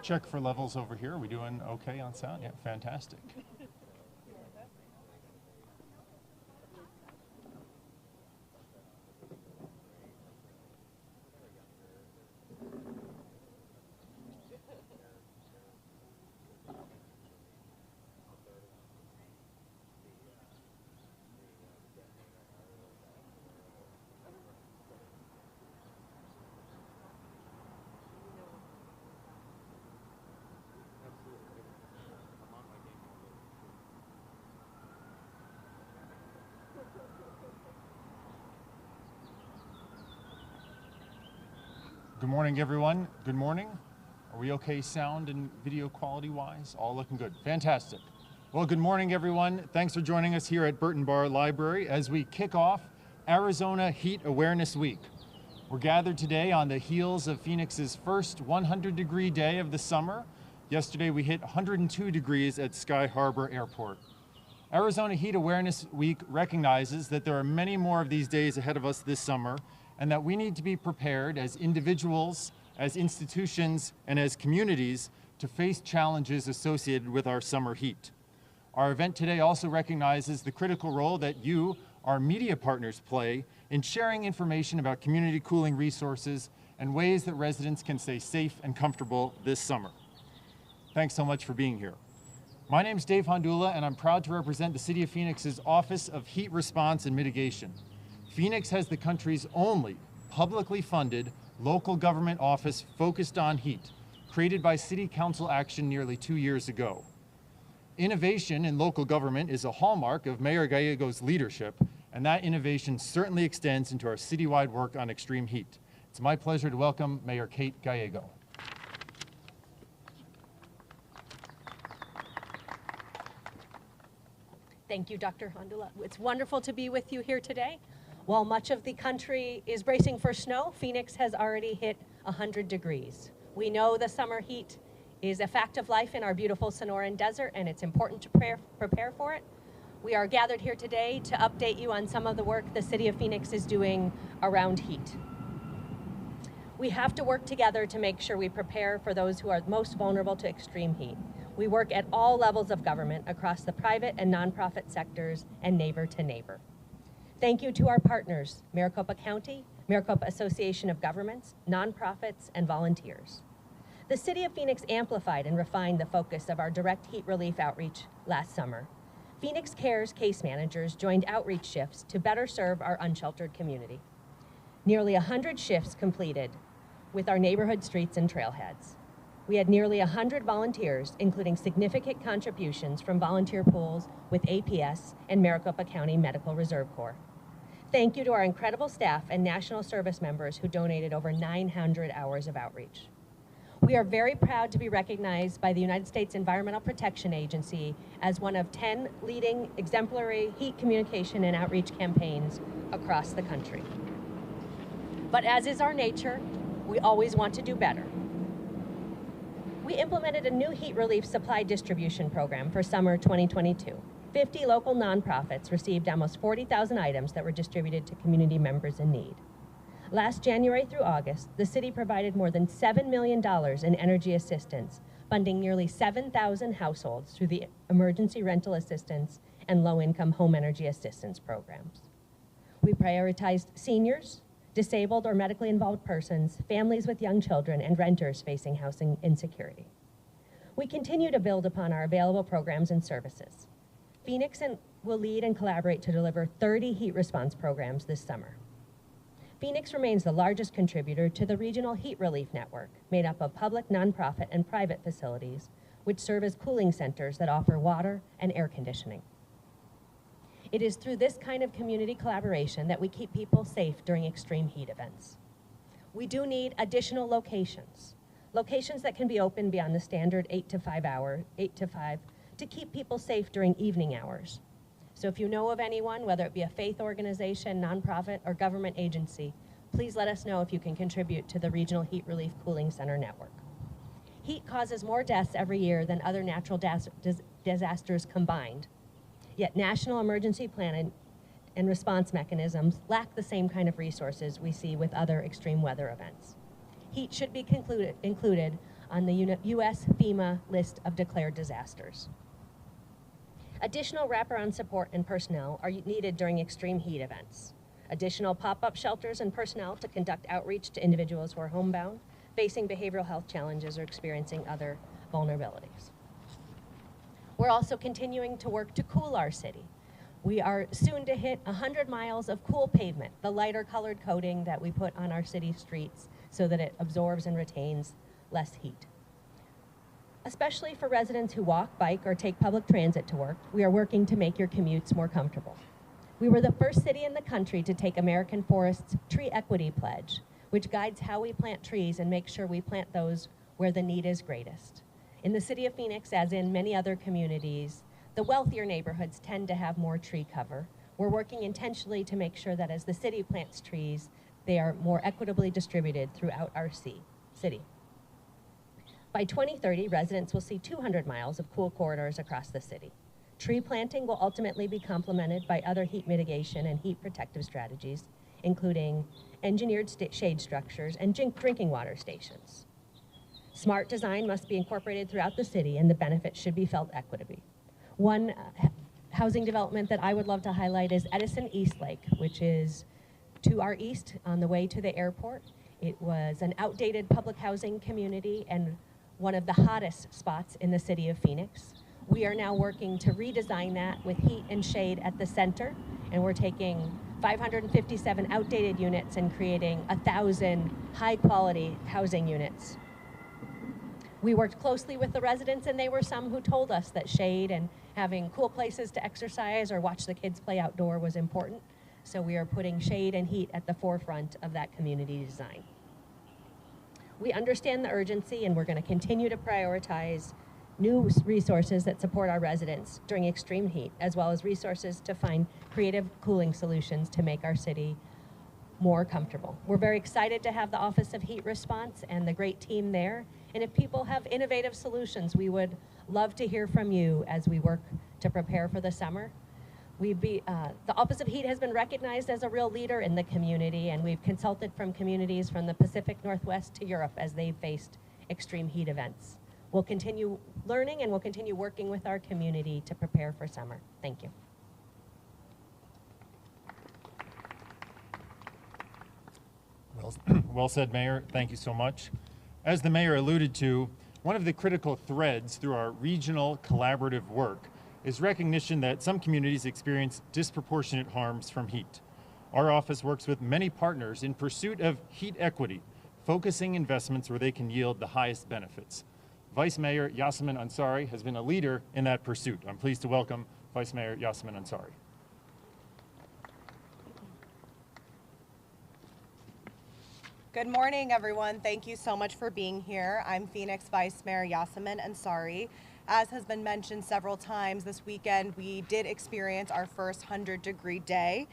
Check for levels over here. Are we doing okay on sound? Yeah, fantastic. Good morning, everyone. Good morning. Are we okay sound and video quality wise? All looking good. Fantastic. Well, good morning, everyone. Thanks for joining us here at Burton Barr Library as we kick off Arizona Heat Awareness Week. We're gathered today on the heels of Phoenix's first 100-degree day of the summer. Yesterday, we hit 102 degrees at Sky Harbor Airport. Arizona Heat Awareness Week recognizes that there are many more of these days ahead of us this summer, and that we need to be prepared as individuals, as institutions, and as communities to face challenges associated with our summer heat. Our event today also recognizes the critical role that you, our media partners, play in sharing information about community cooling resources and ways that residents can stay safe and comfortable this summer. Thanks so much for being here. My name's Dave Hondula, and I'm proud to represent the City of Phoenix's Office of Heat Response and Mitigation. Phoenix has the country's only publicly funded local government office focused on heat, created by City Council action nearly 2 years ago. Innovation in local government is a hallmark of Mayor Gallego's leadership, and that innovation certainly extends into our citywide work on extreme heat. It's my pleasure to welcome Mayor Kate Gallego. Thank you, Dr. Hondula. It's wonderful to be with you here today. While much of the country is bracing for snow, Phoenix has already hit 100 degrees. We know the summer heat is a fact of life in our beautiful Sonoran Desert, and it's important to prepare for it. We are gathered here today to update you on some of the work the City of Phoenix is doing around heat. We have to work together to make sure we prepare for those who are most vulnerable to extreme heat. We work at all levels of government across the private and nonprofit sectors and neighbor to neighbor. Thank you to our partners, Maricopa County, Maricopa Association of Governments, nonprofits, and volunteers. The City of Phoenix amplified and refined the focus of our direct heat relief outreach last summer. Phoenix Cares case managers joined outreach shifts to better serve our unsheltered community. Nearly 100 shifts completed with our neighborhood streets and trailheads. We had nearly 100 volunteers, including significant contributions from volunteer pools with APS and Maricopa County Medical Reserve Corps. Thank you to our incredible staff and national service members who donated over 900 hours of outreach. We are very proud to be recognized by the United States Environmental Protection Agency as one of 10 leading exemplary heat communication and outreach campaigns across the country. But as is our nature, we always want to do better. We implemented a new heat relief supply distribution program for summer 2022. 50 local nonprofits received almost 40,000 items that were distributed to community members in need. Last January through August, the city provided more than $7 million in energy assistance, funding nearly 7,000 households through the emergency rental assistance and low-income home energy assistance programs. We prioritized seniors, disabled or medically involved persons, families with young children, and renters facing housing insecurity. We continue to build upon our available programs and services. Phoenix will lead and collaborate to deliver 30 heat response programs this summer. Phoenix remains the largest contributor to the regional heat relief network, made up of public, nonprofit, and private facilities, which serve as cooling centers that offer water and air conditioning. It is through this kind of community collaboration that we keep people safe during extreme heat events. We do need additional locations that can be open beyond the standard 8 to 5, to keep people safe during evening hours. So if you know of anyone, whether it be a faith organization, nonprofit, or government agency, please let us know if you can contribute to the Regional Heat Relief Cooling Center Network. Heat causes more deaths every year than other natural disasters combined. Yet national emergency planning and response mechanisms lack the same kind of resources we see with other extreme weather events. Heat should be included on the U.S. FEMA list of declared disasters. Additional wraparound support and personnel are needed during extreme heat events. Additional pop-up shelters and personnel to conduct outreach to individuals who are homebound, facing behavioral health challenges, or experiencing other vulnerabilities. We're also continuing to work to cool our city. We are soon to hit 100 miles of cool pavement, the lighter colored coating that we put on our city streets so that it absorbs and retains less heat. Especially for residents who walk, bike, or take public transit to work, we are working to make your commutes more comfortable. We were the first city in the country to take American Forest's Tree Equity Pledge, which guides how we plant trees and make sure we plant those where the need is greatest. In the city of Phoenix, as in many other communities, the wealthier neighborhoods tend to have more tree cover. We're working intentionally to make sure that as the city plants trees, they are more equitably distributed throughout our city. By 2030, residents will see 200 miles of cool corridors across the city. Tree planting will ultimately be complemented by other heat mitigation and heat protective strategies, including engineered shade structures and drinking water stations. Smart design must be incorporated throughout the city, and the benefits should be felt equitably. One housing development that I would love to highlight is Edison Eastlake, which is to our east on the way to the airport. It was an outdated public housing community and one of the hottest spots in the city of Phoenix. We are now working to redesign that with heat and shade at the center, and we're taking 557 outdated units and creating 1,000 high-quality housing units. We worked closely with the residents, and they were some who told us that shade and having cool places to exercise or watch the kids play outdoor was important. So we are putting shade and heat at the forefront of that community design. We understand the urgency, and we're going to continue to prioritize new resources that support our residents during extreme heat, as well as resources to find creative cooling solutions to make our city more comfortable. We're very excited to have the Office of Heat Response and the great team there. And if people have innovative solutions, we would love to hear from you as we work to prepare for the summer. The Office of Heat has been recognized as a real leader in the community, and we've consulted from communities from the Pacific Northwest to Europe as they've faced extreme heat events. We'll continue learning, and we'll continue working with our community to prepare for summer. Thank you. Well said, Mayor. Thank you so much. As the Mayor alluded to, one of the critical threads through our regional collaborative work is recognition that some communities experience disproportionate harms from heat. Our office works with many partners in pursuit of heat equity, focusing investments where they can yield the highest benefits. Vice Mayor Yasemin Ansari has been a leader in that pursuit. I'm pleased to welcome Vice Mayor Yasemin Ansari. Good morning, everyone. Thank you so much for being here. I'm Phoenix Vice Mayor Yasemin Ansari. As has been mentioned several times, this weekend we did experience our first 100-degree day.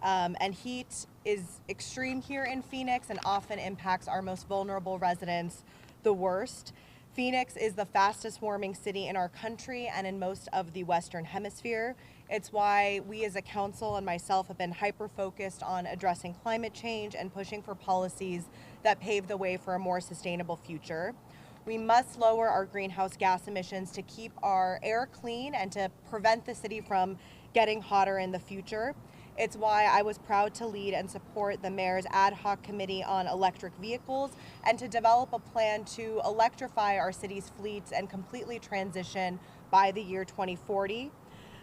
And heat is extreme here in Phoenix and often impacts our most vulnerable residents the worst. Phoenix is the fastest warming city in our country and in most of the Western Hemisphere. It's why we as a council and myself have been hyper-focused on addressing climate change and pushing for policies that pave the way for a more sustainable future. We must lower our greenhouse gas emissions to keep our air clean and to prevent the city from getting hotter in the future. It's why I was proud to lead and support the mayor's ad hoc committee on electric vehicles and to develop a plan to electrify our city's fleets and completely transition by the year 2040.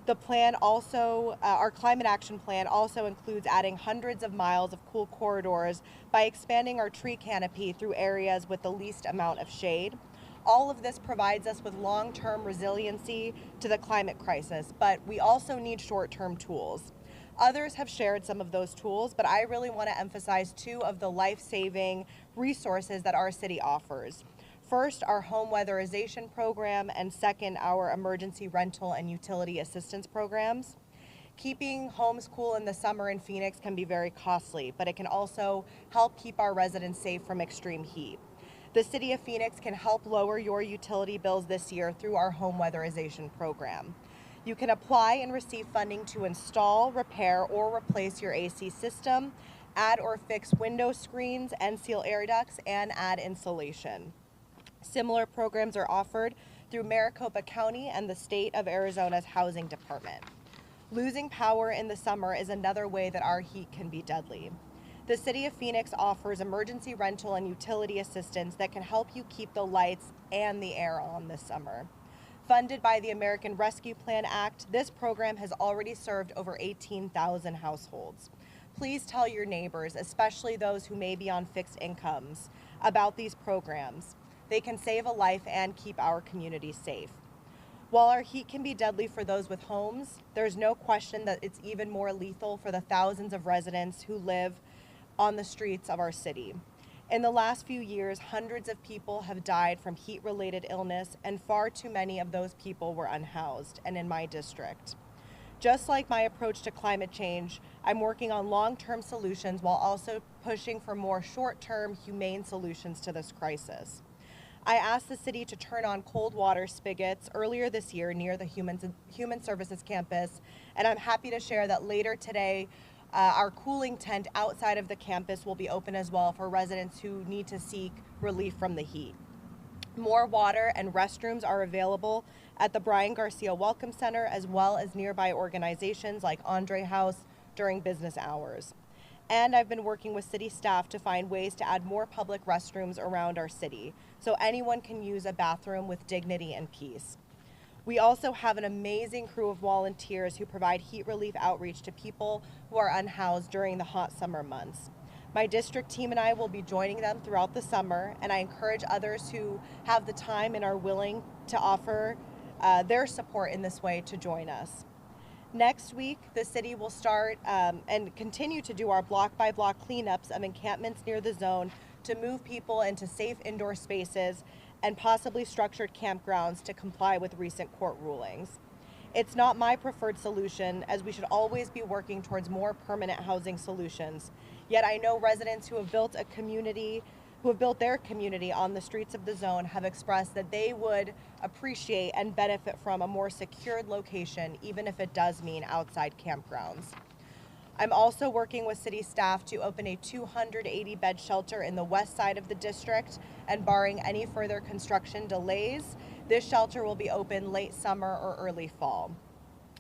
The plan also, our climate action plan also includes adding hundreds of miles of cool corridors by expanding our tree canopy through areas with the least amount of shade. All of this provides us with long-term resiliency to the climate crisis, but we also need short-term tools. Others have shared some of those tools, but I really want to emphasize two of the life-saving resources that our city offers. First, our home weatherization program, and second, our emergency rental and utility assistance programs. Keeping homes cool in the summer in Phoenix can be very costly, but it can also help keep our residents safe from extreme heat. The City of Phoenix can help lower your utility bills this year through our home weatherization program. You can apply and receive funding to install, repair, or replace your AC system, add or fix window screens and seal air ducts, and add insulation. Similar programs are offered through Maricopa County and the state of Arizona's housing department. Losing power in the summer is another way that our heat can be deadly. The City of Phoenix offers emergency rental and utility assistance that can help you keep the lights and the air on this summer. Funded by the American Rescue Plan Act, this program has already served over 18,000 households. Please tell your neighbors, especially those who may be on fixed incomes, about these programs. They can save a life and keep our community safe. While our heat can be deadly for those with homes, there's no question that it's even more lethal for the thousands of residents who live on the streets of our city. In the last few years, hundreds of people have died from heat-related illness, and far too many of those people were unhoused, and in my district. Just like my approach to climate change, I'm working on long-term solutions while also pushing for more short-term, humane solutions to this crisis. I asked the city to turn on cold water spigots earlier this year near the Human Services campus, and I'm happy to share that later today, our cooling tent outside of the campus will be open as well for residents who need to seek relief from the heat. More water and restrooms are available at the Brian Garcia Welcome Center, as well as nearby organizations like Andre House during business hours. And I've been working with city staff to find ways to add more public restrooms around our city, so anyone can use a bathroom with dignity and peace. We also have an amazing crew of volunteers who provide heat relief outreach to people who are unhoused during the hot summer months. My district team and I will be joining them throughout the summer, and I encourage others who have the time and are willing to offer their support in this way to join us. Next week, the city will start and continue to do our block-by-block cleanups of encampments near the zone to move people into safe indoor spaces and possibly structured campgrounds to comply with recent court rulings. It's not my preferred solution, as we should always be working towards more permanent housing solutions. Yet I know residents who have built their community on the streets of the zone have expressed that they would appreciate and benefit from a more secured location, even if it does mean outside campgrounds. I'm also working with city staff to open a 280-bed shelter in the west side of the district, and barring any further construction delays, this shelter will be open late summer or early fall.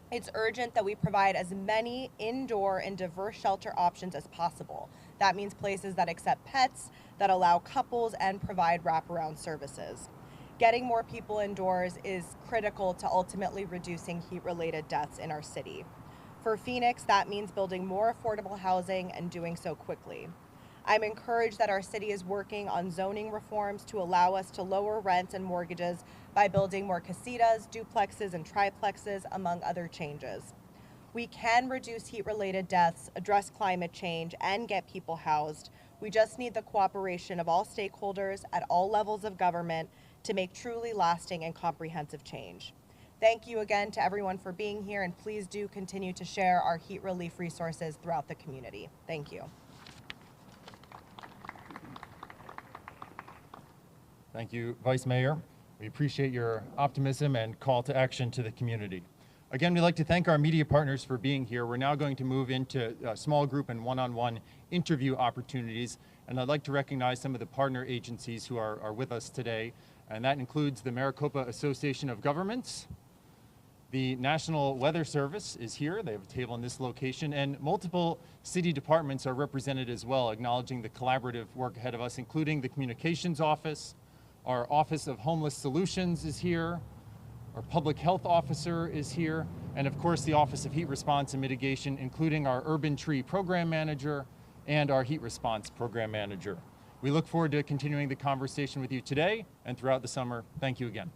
It's urgent that we provide as many indoor and diverse shelter options as possible. That means places that accept pets, that allow couples, and provide wraparound services. Getting more people indoors is critical to ultimately reducing heat-related deaths in our city. For Phoenix, that means building more affordable housing and doing so quickly. I'm encouraged that our city is working on zoning reforms to allow us to lower rents and mortgages by building more casitas, duplexes, and triplexes, among other changes. We can reduce heat-related deaths, address climate change, and get people housed. We just need the cooperation of all stakeholders at all levels of government to make truly lasting and comprehensive change. Thank you again to everyone for being here, and please do continue to share our heat relief resources throughout the community. Thank you. Thank you, Vice Mayor. We appreciate your optimism and call to action to the community. Again, we'd like to thank our media partners for being here. We're now going to move into small group and one-on-one interview opportunities, and I'd like to recognize some of the partner agencies who are with us today, and that includes the Maricopa Association of Governments. The National Weather Service is here. They have a table in this location, and multiple city departments are represented as well, acknowledging the collaborative work ahead of us, including the Communications Office. Our Office of Homeless Solutions is here. Our Public Health Officer is here. And of course, the Office of Heat Response and Mitigation, including our Urban Tree Program Manager and our Heat Response Program Manager. We look forward to continuing the conversation with you today and throughout the summer. Thank you again.